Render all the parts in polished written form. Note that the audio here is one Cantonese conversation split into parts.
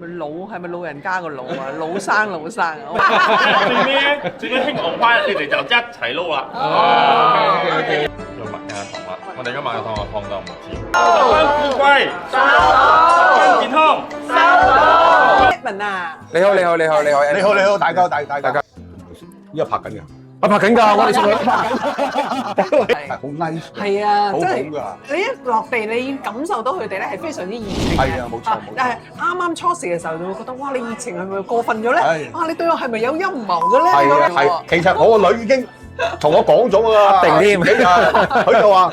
係咪老人家個老啊？老生啊！最尾興旺翻，你哋就一齊撈啦。哦，用麥芽糖啦，我哋而家麥芽糖放到唔甜。富貴，收到。健康，收到。Edmond啊，你好，大家，依家拍緊嘅，拍緊㗎，我哋上去係好 nice，係啊，好真係㗎，你一落地，你感受到佢哋咧係非常之熱情嘅。係啊，冇錯。但係啱啱初時嘅時候，就會覺得哇，你熱情係咪過分咗咧？係哇，你對我係咪有陰謀嘅咧？係啊，係。其實我個女已經同我講咗㗎啦，一定添佢就話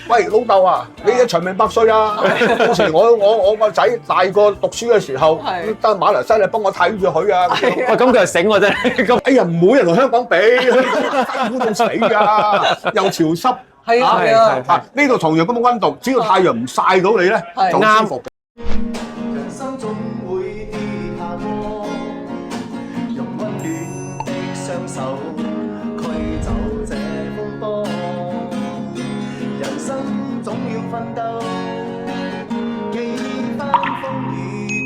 喂老豆啊，你嘅長命百歲啊！到時我個仔大個讀書嘅時候，得馬來西亞幫我睇住佢啊！喂，咁佢又醒喎真係，咁哎呀，唔好人同香港比，辛苦到死㗎，又潮濕。係啊係啊，啊！呢度同樣咁嘅溫度，只要太陽唔曬到你咧，就舒服。人生總會跌下坡，用溫暖的雙手驅走這風波。人生總要奮鬥，幾番風雨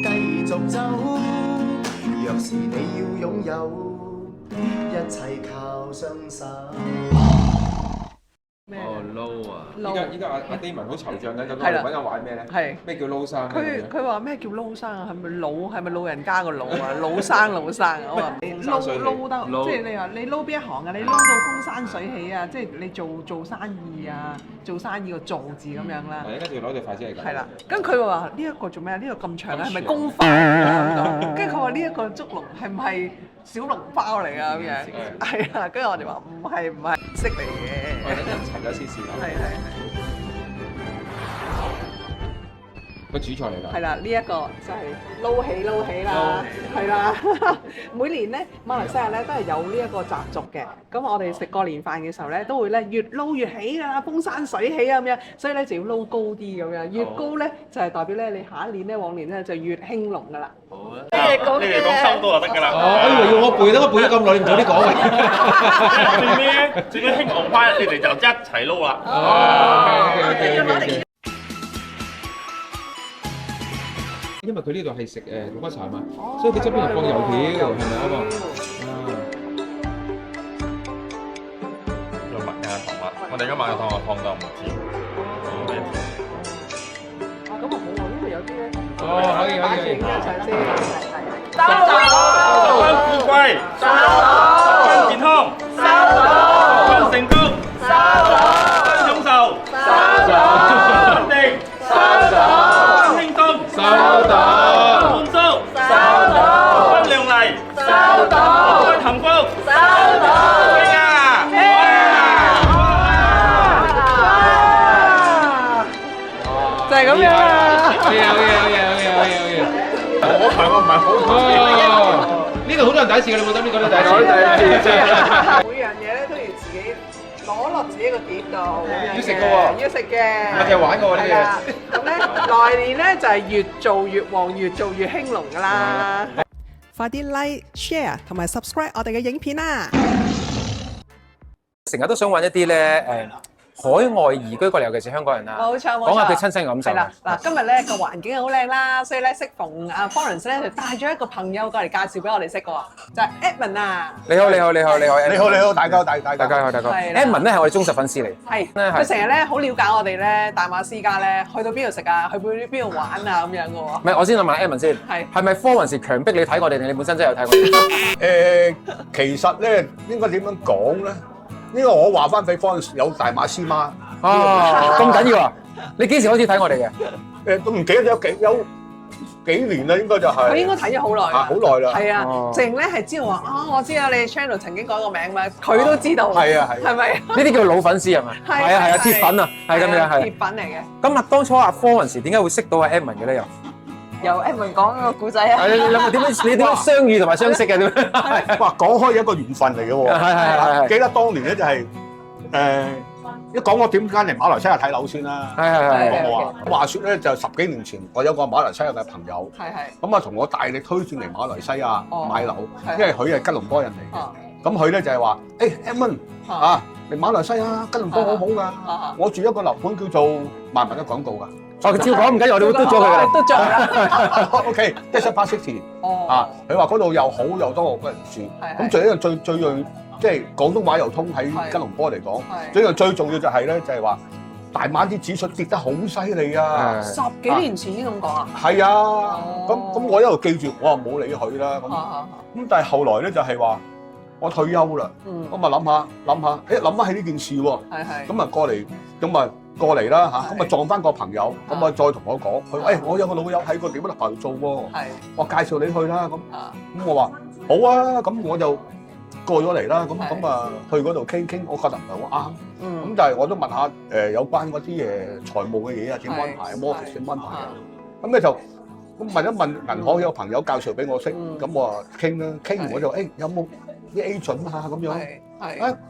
繼續走。若是你要擁有，一切靠雙手。哦撈啊！撈依家阿 Damon 好惆悵緊，咁我哋揾人玩咩咧？係咩叫撈生？佢話咩叫撈生啊？係咪老人家個老啊？老生啊！我話你撈得，即係你話你撈邊一行啊？你撈到風生水起啊！即係你做生意啊，做生意個做字咁樣啦。係，跟住攞對筷子嚟㗎。係啦，咁佢話呢一個做咩啊？呢個咁長啊，係咪公筷啊？跟住佢話呢一個竹籠係唔係小籠包嚟㗎咁樣？係啊，跟住我哋話唔係識嚟嘅。我哋等陣齊咗先試啦。係。個主菜嚟㗎。係啦，呢一個就係撈起啦，係啦。每年咧馬來西亞咧都係有呢一個習俗嘅。咁我哋食過年飯嘅時候咧，都會咧越撈越起㗎啦，風生水起啊咁樣。所以咧就要撈高啲咁樣，越高咧就係代表咧你下一年咧往年咧就越興隆㗎啦。好啊，你哋講收到就得㗎啦。哦，我以為要我背，等我背咗咁耐，你唔早啲講最尾興旺翻，你哋就一齊撈啦。哦。因為佢呢度係食綠骨茶嘛，所以佢側邊又放油條，係咪啊嘛？用麥芽糖啦，我哋而家麥芽糖放到唔甜。咁啊好喎，因為有啲咧，可以。擺住一齊先，收到。富貴，收到。健康，收到。成功，收到。享受，收到。穩定，收到。輕鬆，收到。滿足，收到。分量嚟，收到。開幸福，收到。就係咁樣啦。好嘢！我唔係好呢度好多人第一次㗎，你冇得呢個都第一次。每樣嘢咧都要自己攞落自己個碟度，要食㗎喎，要食嘅。我淨係玩㗎喎呢啲嘢。咁咧，來年咧就係越做越旺，越做越興隆㗎啦。快啲 like、share 同埋 subscribe 我哋嘅影片啦！成日都想揾一啲咧海外移居過嚟，尤其是香港人啦，冇錯，講下佢親身感受。係啦，嗱，今日咧個環境好靚啦，所以咧適逢阿 Florence 咧就帶咗一個朋友過嚟介紹俾我哋識嘅喎，就係 Edmond 啊。你好，大家。係啦Edmond 咧係我哋忠實粉絲嚟，係，佢成日咧好了解我哋咧大馬私家咧去到邊度食啊，去邊度玩啊咁樣嘅喎。唔係，我先問下 Edmond 先，係咪 Florence 強迫你睇我哋定你本身真係有睇我哋？其實咧應該點樣講咧？呢個我話翻俾 Florence 有大馬師媽。咁緊要啊！你幾時開始睇我哋嘅？都唔記得有幾年啦，應該就係。佢應該睇咗好耐。好耐啦。係啊，淨咧係知道話我知啊，你 channel 曾經改過名嘛，佢都知道。係啊，係咪？呢啲叫老粉絲係咪？係啊，鐵粉啊，係咁樣係。鐵粉嚟嘅。咁啊，當初阿 Florence 點解會識到阿 Edmond 嘅咧？由 Edmond 講個故仔啊！你點樣相遇同埋相識嘅點樣？哇，講開一個緣分嚟嘅喎。係。記得當年咧就係一講我點解嚟馬來西亞睇樓先啦。我話説咧就10幾年前，我有個馬來西亞嘅朋友，咁啊同我大力推薦嚟馬來西亞買樓，因為佢係吉隆坡人嚟嘅。咁佢咧就係話：Edmond 啊，嚟馬來西亞吉隆坡好好㗎。我住一個樓盤叫做萬物嘅廣告㗎。佢照講唔緊要，我哋會嘟咗佢㗎。嘟咗啦。OK， Desert Park City 啊，佢話嗰度又好又多外國人住，咁最一樣最樣即係廣東話又通喺吉隆坡嚟講，最一樣最重要就係咧就係話大馬啲指數跌得好犀利啊！10幾年前已經咁講啦。係啊，咁我一路記住，我話冇理佢啦咁但係後來咧就係話我退休啦，咁啊諗下，諗翻起呢件事喎，咁啊過嚟啦嚇，咁啊撞翻個朋友，咁啊再同我講，佢話我有個老友喺個點樣度做喎，我介紹你去啦咁我話好啊，咁我就過咗嚟啦，咁啊去嗰度傾，我覺得唔係好啱，咁但係我都問下有關嗰啲財務嘅嘢啊，點安排啊 mortgage 點安排啊，咁咧就咁問一問銀行有朋友介紹俾我識，咁我話傾啦，傾完我就有冇啲 agent 啊咁樣。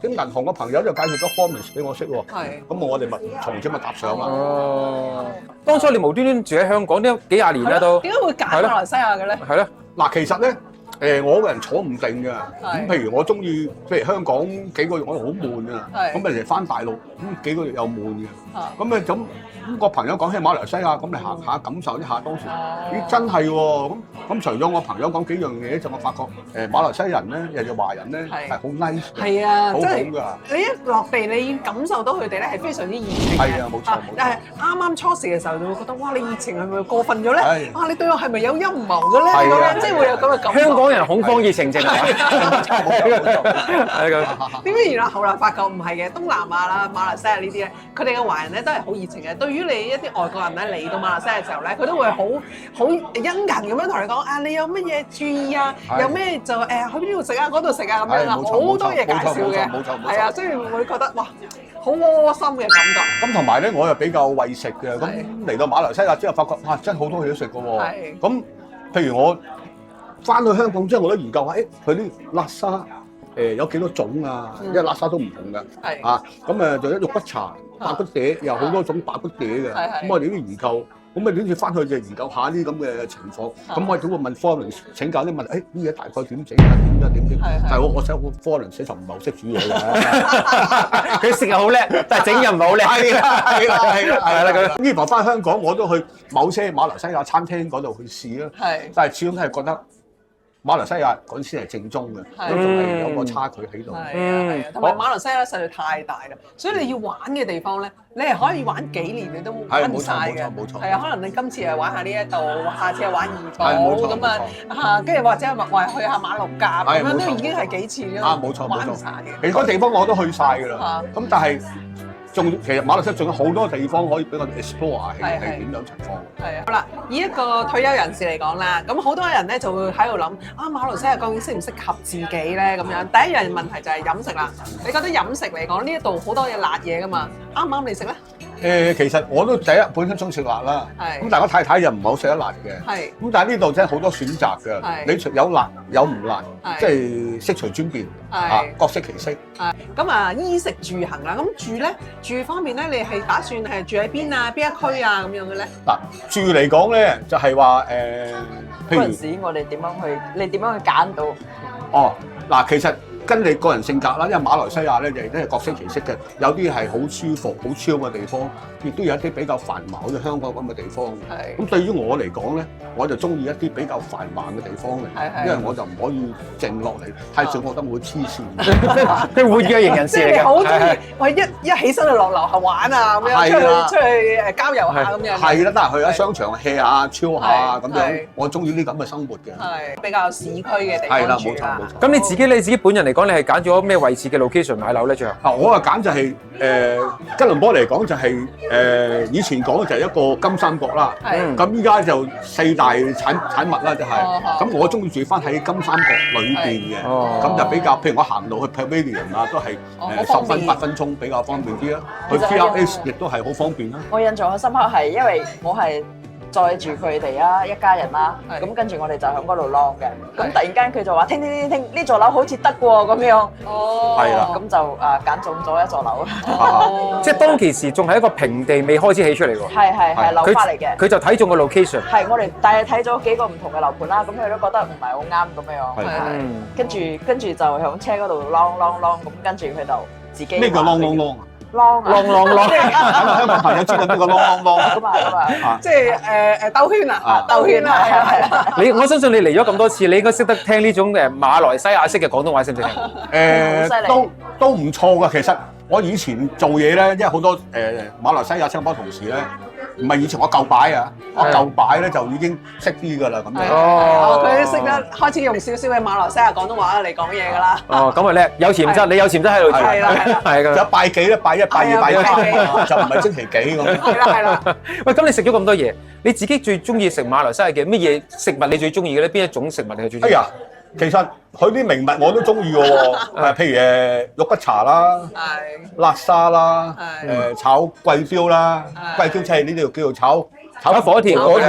啲銀行嘅朋友就介紹咗 Foreigners 俾我識喎，咁我哋咪從此咪搭上啦。當初你無端端住喺香港都幾廿年啦都，點解會揀馬來西亞嘅咧？係咯，嗱其實咧，我個人坐唔定嘅，咁譬如我中意，譬如香港幾個月我好悶啊，咁咪嚟翻大陸，咁幾個月又悶嘅，咁個朋友講起馬來西亞，咁你行下感受一下當時，咦真係喎，咁除咗我朋友講幾樣嘢，就我發覺馬來西亞人咧，又華人咧係好 nice，係啊，好好㗎。㗎。你一落地，你已經感受到佢哋咧係非常之熱情嘅。係啊，冇錯。但係啱啱初時嘅時候，就會覺得哇，你熱情係咪過分咗咧？你對我係咪有陰謀嘅咧？咁樣即係會有咁嘅感覺。香港人恐慌熱情症啊！點解原來後來發覺唔係嘅，東南亞啦、馬來西亞呢啲咧，佢哋嘅華人咧都係好熱情嘅。對於你一啲外國人咧嚟到馬來西亞嘅時候咧，佢都會好殷勤咁樣同你講你有乜嘢注意啊？有咩就去邊度食啊？嗰度食啊咁樣啦，好多嘢介紹嘅。冇錯。係啊，所以會覺得哇，好窩心嘅感覺。咁同埋咧，我又比較為食嘅，咁嚟到馬來西亞之後，發覺哇，真係好多嘢都食嘅喎。咁譬如我翻去香港之後，我都研究下，佢啲叻沙有幾多種啊？因為叻沙都唔同嘅。咁就一肉骨茶、白骨嗲，有好多種白骨嗲嘅。咁我哋都研究。咁啊，跟住翻去就研究下啲咁嘅情況。咁我哋都會問 foreign 請教啲問題，呢嘢大概點整啊？點？但係我想 foreign 就唔係好識煮嘢嘅。佢食又好叻，但係整又唔係好叻。係啦。咁呢排翻香港，我都去某些馬來西亞餐廳嗰度去試啦。但係始終都係覺得馬來西亞嗰啲先係正宗嘅，都仲係有個差距喺度。同埋馬來西亞實在太大啦，所以你要玩嘅地方咧，你係可以玩幾年你都玩唔晒嘅。冇錯。係啊，可能你今次係玩下呢一度，下次係玩怡保咁啊，跟住或者話去下馬六甲咁樣，都已經係幾次啦。冇錯。玩唔晒嘅。其實嗰地方我都去晒㗎啦。咁但係其實馬來西亞仲有好多地方可以俾我哋 explore 係點樣情況。係啊，好啦，以一個退休人士嚟講啦，咁好多人咧就會喺度諗馬來西亞究竟適唔適合自己咧咁樣。第一樣問題就係飲食啦。你覺得飲食嚟講呢一度好多嘢辣嘢㗎嘛？啱唔啱你食咧？其實我都第一本身中意食辣啦，咁但係我太太又唔係好食得辣嘅，咁但係呢度真係好多選擇㗎，你有辣有唔辣，即係悉隨尊便，各適其適。咁啊，衣食住行啦，咁住咧住方面咧，你係打算係住喺邊啊？邊一區啊咁樣嘅咧？嗱，住嚟講咧就係話譬如嗰陣時我哋點樣去？你點樣去揀到？嗱，其實跟你個人性格啦，因為馬來西亞咧就都係各適其適嘅，有啲係好舒服、好 chill 嘅地方，亦都有一啲比較繁忙，好似香港咁嘅地方。咁對於我嚟講咧，我就中意一啲比較繁忙嘅地方嘅，因為我就唔可以靜落嚟，太靜我覺得會黐線。佢活躍型人士嚟嘅，好中意喂一起身就落樓下玩啊咁樣，出去交遊下咁樣。係啦，得閒去下商場 hea 下、chill 下咁樣，我中意呢咁嘅生活嘅。係比較市區嘅地方。係啦，冇錯冇錯。咁你自己本人嚟講，你係揀咗咩位置嘅 location 買樓咧？最後我啊揀就係吉隆坡嚟講就係以前講就係一個金三角啦。咁依家就4大產物啦，就係。咁我中意住翻喺金三角裏邊嘅，咁就比較譬如我行路去 Pavilion 啊，都係10分8分鐘比較方便啲啦。去 TRX 亦都係好方便啦。我印象好深刻係因為我係載住佢哋啊一家人啦，咁跟住我哋就喺嗰度 long 嘅，咁突然間佢就話聽呢座樓好似得喎咁樣，係啦，咁就揀中咗一座樓，即係當其時仲係一個平地未開始起出嚟喎，係樓花嚟嘅，佢就睇中個 location，係我哋但係睇咗幾個唔同嘅樓盤啦，咁佢都覺得唔係好啱咁樣，跟住就喺車嗰度 long，咁跟住佢就自己咩叫 long？啷啊，香港朋友知道邊個啷咁啊，即係兜圈啊，兜圈啊，係啦。我相信你嚟咗咁多次，你應該識得聽呢種馬來西亞式嘅廣東話，識唔識聽？都唔錯㗎。其實我以前做嘢咧，因為好多馬來西亞、新加坡同事咧，唔係以前我舊擺啊，我舊擺咧就已經識啲㗎啦咁樣。佢識得開始用少少嘅馬來西亞廣東話嚟講嘢㗎啦。咁啊叻，有潛質，你有潛質喺度做。係啦，係㗎。就拜幾咧？拜一、拜二、拜三，就唔係星期幾咁。係啦。喂，咁你食咗咁多嘢，你自己最中意食馬來西亞嘅乜嘢食物？你最中意嘅咧？邊一種食物你係最中意？哎呀，其實佢啲名物我都中意嘅喎，譬如肉骨茶啦，辣沙啦，炒貴刁啦，貴刁即係呢度叫做炒粿條，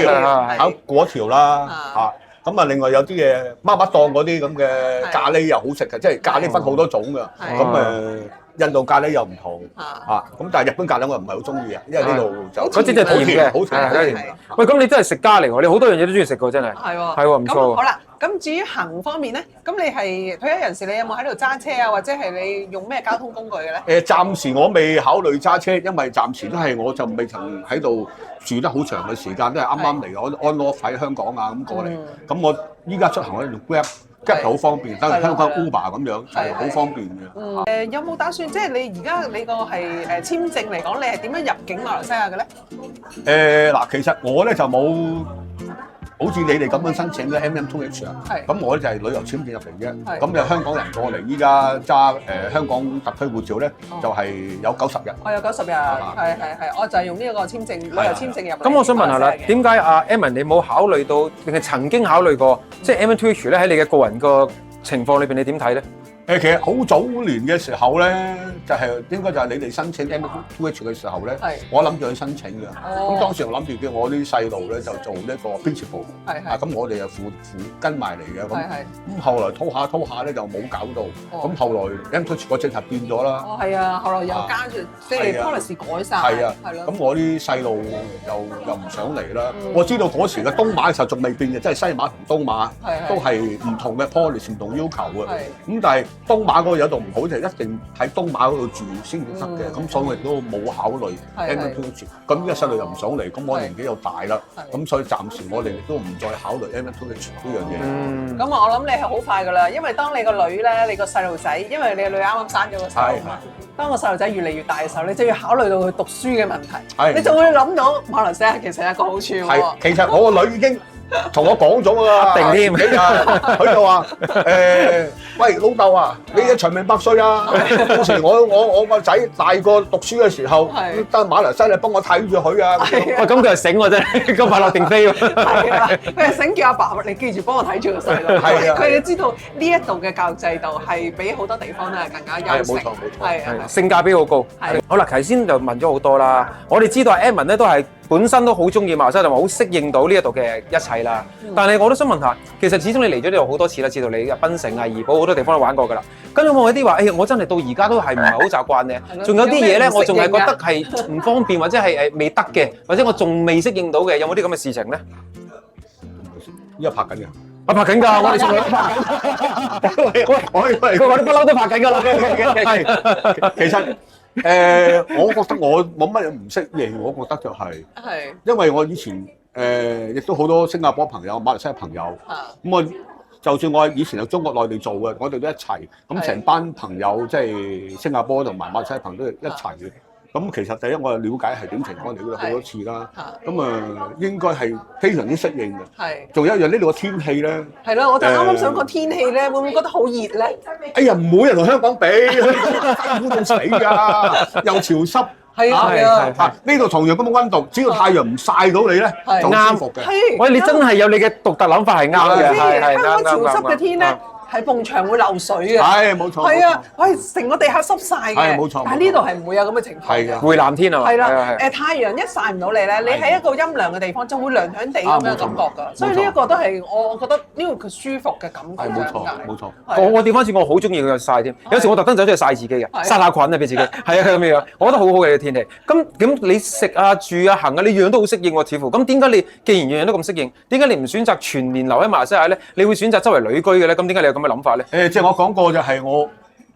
炒粿條啦嚇。咁啊，另外有啲嘢媽媽檔嗰啲咁嘅咖喱又好食嘅，即係咖喱分好多種㗎。咁印度咖喱又唔同嚇，咁但係日本咖喱我又唔係好中意啊，因為呢度就嗰啲就甜嘅，好甜。喂，咁你真係食家嚟喎，你好多樣嘢都中意食㗎，真係。係喎，係喎，唔錯喎。好啦，咁至於行方面咧，咁你係退休人士，你有冇喺度揸車啊？或者係你用咩交通工具嘅咧？暫時我未考慮揸車，因為暫時都係我就未曾喺度住得好長嘅時間，都係啱啱嚟我安樂喺香港啊咁過嚟。咁我依家出行我用 Grab 好方便，等於香港 Uber 咁樣係好方便嘅。有冇打算即係你而家你個係簽證嚟講，你係點樣入境馬來西亞嘅咧？嗱，其實我咧就冇好似你哋咁樣申請嘅 MM2H 啊。咁我咧就係旅遊簽證入嚟嘅。咁就香港人過嚟，依家揸香港特區護照咧，就係有90日。我有90日，係，我就係用呢一個簽證旅遊簽證入嚟。咁我想問下啦，點解阿 Edmond 你冇考慮到，定係曾經考慮過，即係 MM2H 咧喺你嘅個人個情況裏邊，你點睇咧？其實好早年嘅時候咧，就係應該就係你哋申請 MM2H 嘅時候咧，我諗住去申請嘅。咁當時我諗住叫我啲細路咧就做呢個 principal，咁我哋就附跟埋嚟嘅。咁後來拖下咧就冇搞到。咁後來 MM2H 個政策變咗啦。係啊，後來又加住即係 policy 改晒。係啊，咁我啲細路又唔想嚟啦。我知道嗰時嘅東馬嘅時候仲未變嘅，即係西馬同東馬都係唔同嘅 policy 唔同要求嘅。咁但係東馬嗰個有度唔好，就一定喺東馬嗰度住先至得嘅，咁所以我亦都冇考慮 MM2H。咁依家細路又唔想嚟，咁我年紀又大啦，咁所以暫時我哋亦都唔再考慮 MM2H 呢樣嘢。咁我諗你係好快㗎啦，因為當你個女咧，你個細路仔，因為你個女啱啱生咗個細路嘛，當個細路仔越嚟越大嘅時候，你就要考慮到佢讀書嘅問題，你就會諗到馬來西亞其實有一個好處喎。其實我個女已經同我講咗㗎，定添，佢就話喂老豆啊，你嘅長命百歲啊！到時我個仔大個讀書嘅時候，得馬來西亞你幫我睇住佢啊！喂，咁佢又醒喎真係，咁快樂定飛喎。係啊，佢係醒叫阿爸，你記住幫我睇住個細路。係啊，佢哋知道呢一度嘅教育制度係比好多地方咧更加優勝。冇錯，係性價比好高。好啦，頭先就問咗好多啦，我哋知道阿 Edmond 咧都係本身都好中意馬來西亞，同埋好適應到呢一度嘅一切啦。但係我都想問下，其實始終你嚟咗呢度好多次啦，知道你嘅檳城啊、怡保好多地方都玩過㗎啦。咁有冇一啲話，我真係到而家都係唔係好習慣咧？仲有啲嘢咧，我仲係覺得係唔方便，或者係未得嘅，或者我仲未適應到嘅，有冇啲咁嘅事情咧？依家拍緊嘅，我拍緊㗎，我哋仲喺拍。我哋不嬲都拍緊㗎啦。係，其實我覺得我冇乜嘢唔適應，我覺得就係，因為我以前亦都好多新加坡朋友、馬來西亞朋友，咁我就算我以前喺中國內地做嘅，我哋都一齊，咁成班朋友即係新加坡同埋馬來西亞朋友都一齊嘅。咁其實第一我係了解係點情況嚟嘅好多次啦，咁應該係非常之適應嘅。係，仲有一樣呢度嘅天氣咧。係咯，我就啱啱想講天氣咧，會唔會覺得好熱咧？哎呀，唔會人同香港比，辛苦到死㗎，又潮濕。係啊，呢度同樣咁嘅溫度，只要太陽唔曬到你咧，就舒服嘅。喂，你真係有你嘅獨特諗法係啱嘅，係香港潮濕嘅天咧。係埲牆會漏水嘅，係冇錯。係啊，成個地下濕晒嘅，係冇錯。但係呢度係唔會有咁嘅情況嘅。係啊，回南天啊嘛。係啦，太陽一曬唔到你咧，你喺一個陰涼嘅地方就會涼涼地咁樣感覺㗎。所以呢一個都係我覺得呢個佢舒服嘅感覺。係冇錯，冇錯。我調翻轉，我好中意佢曬添。有時我特登走出去曬自己嘅，殺下菌啊俾自己。係啊，咁樣，我覺得好好嘅天氣。咁你食啊、住啊、行啊，你樣樣都好適應喎，似乎。咁點解你既然樣樣都咁適應，點解你唔選擇全年留喺馬來西亞咧？你會選擇周圍旅居嘅咧？咁點解你有咁嘅諗法咧？我講過就係我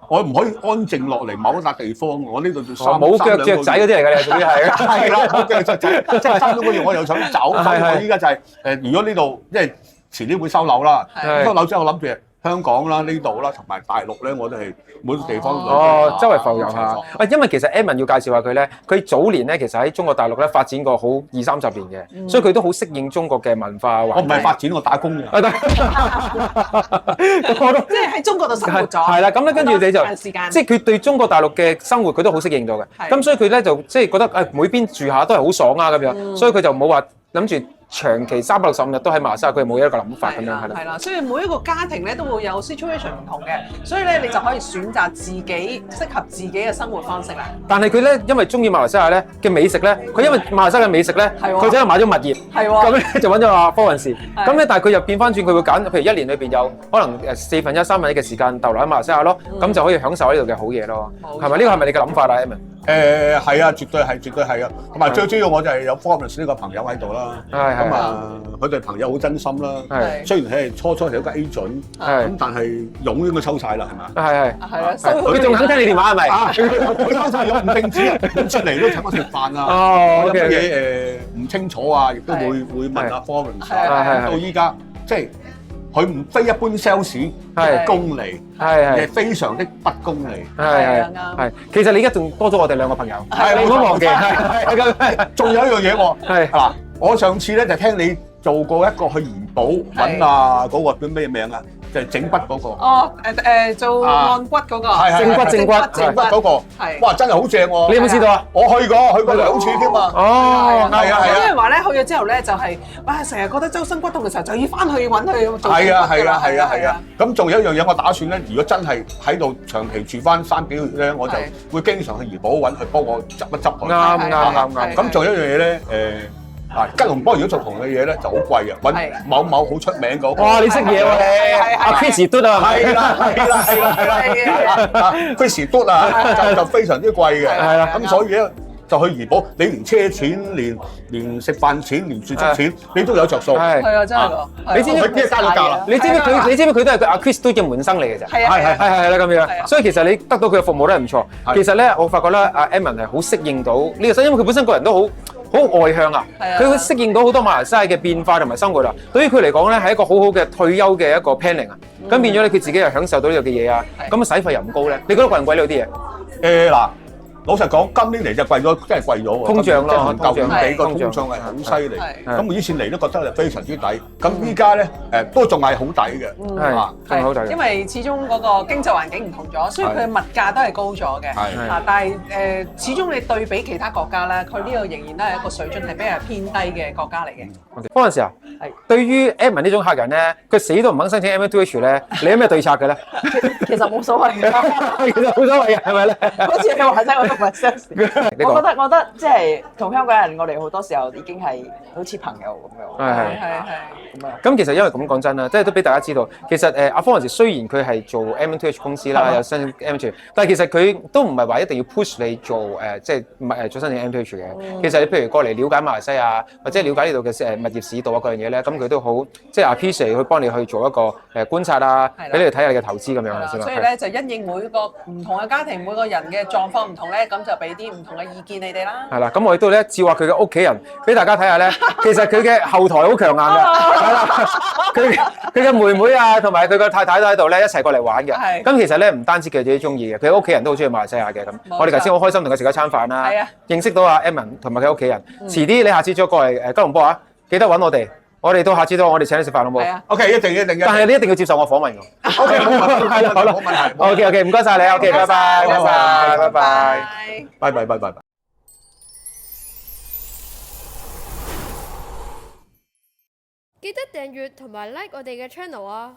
我唔可以安靜落嚟某一笪地方，我呢度冇腳雀仔嗰啲嚟㗎，你係屬於係啊，係啦，冇腳雀仔，即係3個月我又想走，我依家就係如果呢度因為遲啲會收樓啦，收樓之後我諗住香港啦、呢度啦同埋大陸咧，我哋係每個地方周圍浮遊下。因為其實 Edmond 要介紹下佢咧，佢早年咧其實喺中國大陸咧發展過好20-30年嘅，所以佢都好適應中國嘅文化環境。我唔係發展，我打工嘅。即係喺中國度生活咗。係啦，咁咧跟住你就時間，即係佢對中國大陸嘅生活佢都好適應到嘅。咁所以佢咧就即係覺得每邊住下都係好爽啊咁樣，所以佢就冇話諗住長期365日都喺馬來西亞，佢冇一個諗法咁樣係啦。係啦，所以每一個家庭咧都會有 situation 唔同嘅，所以咧你就可以選擇自己適合自己嘅生活方式啦。但係佢咧因為中意馬來西亞咧嘅美食咧，佢因為馬來西亞嘅美食咧，佢真係買咗物業，咁咧就揾咗阿科雲士。咁咧但係佢又變翻轉，佢會揀譬如1年裏邊有可能4分1、3分1嘅時間逗留喺馬來西亞咯，咁就可以享受呢度嘅好嘢咯。係咪呢個係咪你嘅諗法啊 Edmond？係啊，絕對係啊，同埋最主要我就係有 Florence 呢個朋友喺度啦，咁啊佢哋朋友好真心啦，雖然係初係一個 agent，咁但係傭應該收晒啦，係咪？係啊，佢仲肯聽你電話係咪？佢收晒傭唔定止啊，出嚟都請我食飯啊，有乜嘢唔清楚啊，亦都會問下 Florence，到依家即係。佢唔非一般 sales 嘅功利，係非常的不功利。係，其實你而家仲多咗我哋2個朋友，你唔好忘記。仲有一樣嘢喎，嗱，我上次咧就聽你做過一個去怡保揾啊嗰個叫咩名啊？就係整骨嗰個。做按骨嗰個。正骨嗰個。係。哇！真係好正喎。你有冇試到啊？我去過2次添啊。哦，係啊。有啲人話咧，去咗之後咧就係，哇！成日覺得周身骨痛嘅時候就要翻去揾佢做。係啊。咁仲有一樣嘢，我打算咧，如果真係喺度長期住翻3幾個月咧，我就會經常去怡保揾佢幫我執一執佢。啱。咁仲有一樣嘢咧，吉隆坡如果做同嘅嘢咧就好貴啊，揾某好出名嗰個。哇！你識嘢喎你，阿 Chris 都啊，係啦，Chris 都啊，就非常之貴嘅。係啦，咁所以咧就去怡保，你連車錢、連食飯錢、連住宿錢，你都有着數。係啊，真係㗎。你知唔知佢加咗價啦？你知唔知佢都係阿 Chris 都嘅門生嚟嘅啫？係啦咁樣。所以其實你得到佢嘅服務都係唔錯。其實咧，我發覺咧，阿 Edmond 係好適應到呢個生，因為佢本身個人都好外向啊，佢會適應到好多馬來西亞嘅變化同埋生活啦。對於佢嚟講咧，係一個好好嘅退休嘅一個 planning 啊。咁變咗咧，佢自己又享受到呢度嘅嘢啊。咁啊，使費又唔高咧。你覺得貴唔貴呢度啲嘢？嗱。老實講，今年嚟就貴咗，真係貴咗喎。通脹咯，舊年比個通脹係好犀利。咁以前嚟都覺得係非常之抵，咁依家咧都仲係好抵嘅。係好抵。因為始終嗰個經濟環境唔同咗，所以佢嘅物價都係高咗嘅。但係始終你對比其他國家咧，佢呢個仍然都係一個水準係比較偏低嘅國家嚟嘅。嗰陣時啊，對於 Edmond 呢種客人咧，佢死都唔肯申請 M2H 咧，你有咩對策嘅咧？其實冇所謂嘅，其實冇所謂嘅，係咪咧？好似你話齋我都唔係 sales。我覺得即係同香港人，我哋好多時候已經係好似朋友咁樣。係。咁其實因為咁講真啦，即係都俾大家知道，其實阿方雲時雖然佢係做 M2H 公司啦，有申請 M2H，但係其實佢都唔係話一定要 push 你做即係做申請 M2H 嘅。其實你譬如過嚟了解馬來西亞，或者了解呢度嘅物業市道啊嗰樣嘢咧，咁佢都好即係 appreciate 去幫你去做一個觀察啊，俾你哋睇下你嘅投資咁樣係先啦。所以咧就因應每個唔同嘅家庭、每個人嘅狀況唔同咧，咁就俾啲唔同嘅意見你哋啦。係啦，咁我亦都咧照下佢嘅屋企人俾大家睇下咧，其實佢嘅後台好強硬嘅。係啦，佢嘅妹妹啊，同埋佢個太太都喺度咧，一齊過嚟玩嘅。係。咁其實咧唔單止佢自己中意嘅，佢屋企人都好中意馬來西亞嘅咁。我哋頭先好開心同佢食咗餐飯啦。係啊。認識到阿 Edmond 同埋佢屋企人。遲啲你下次再過嚟吉隆坡啊，記得揾我哋。我哋到下次到我哋請你食飯好冇？係啊。OK， 一定。但係你一定要接受我訪問㗎。OK， 冇問題。係啦，好啦。冇問題。OK，唔該曬你。OK，拜拜。記得訂閱同埋 like 我哋嘅 channel 啊！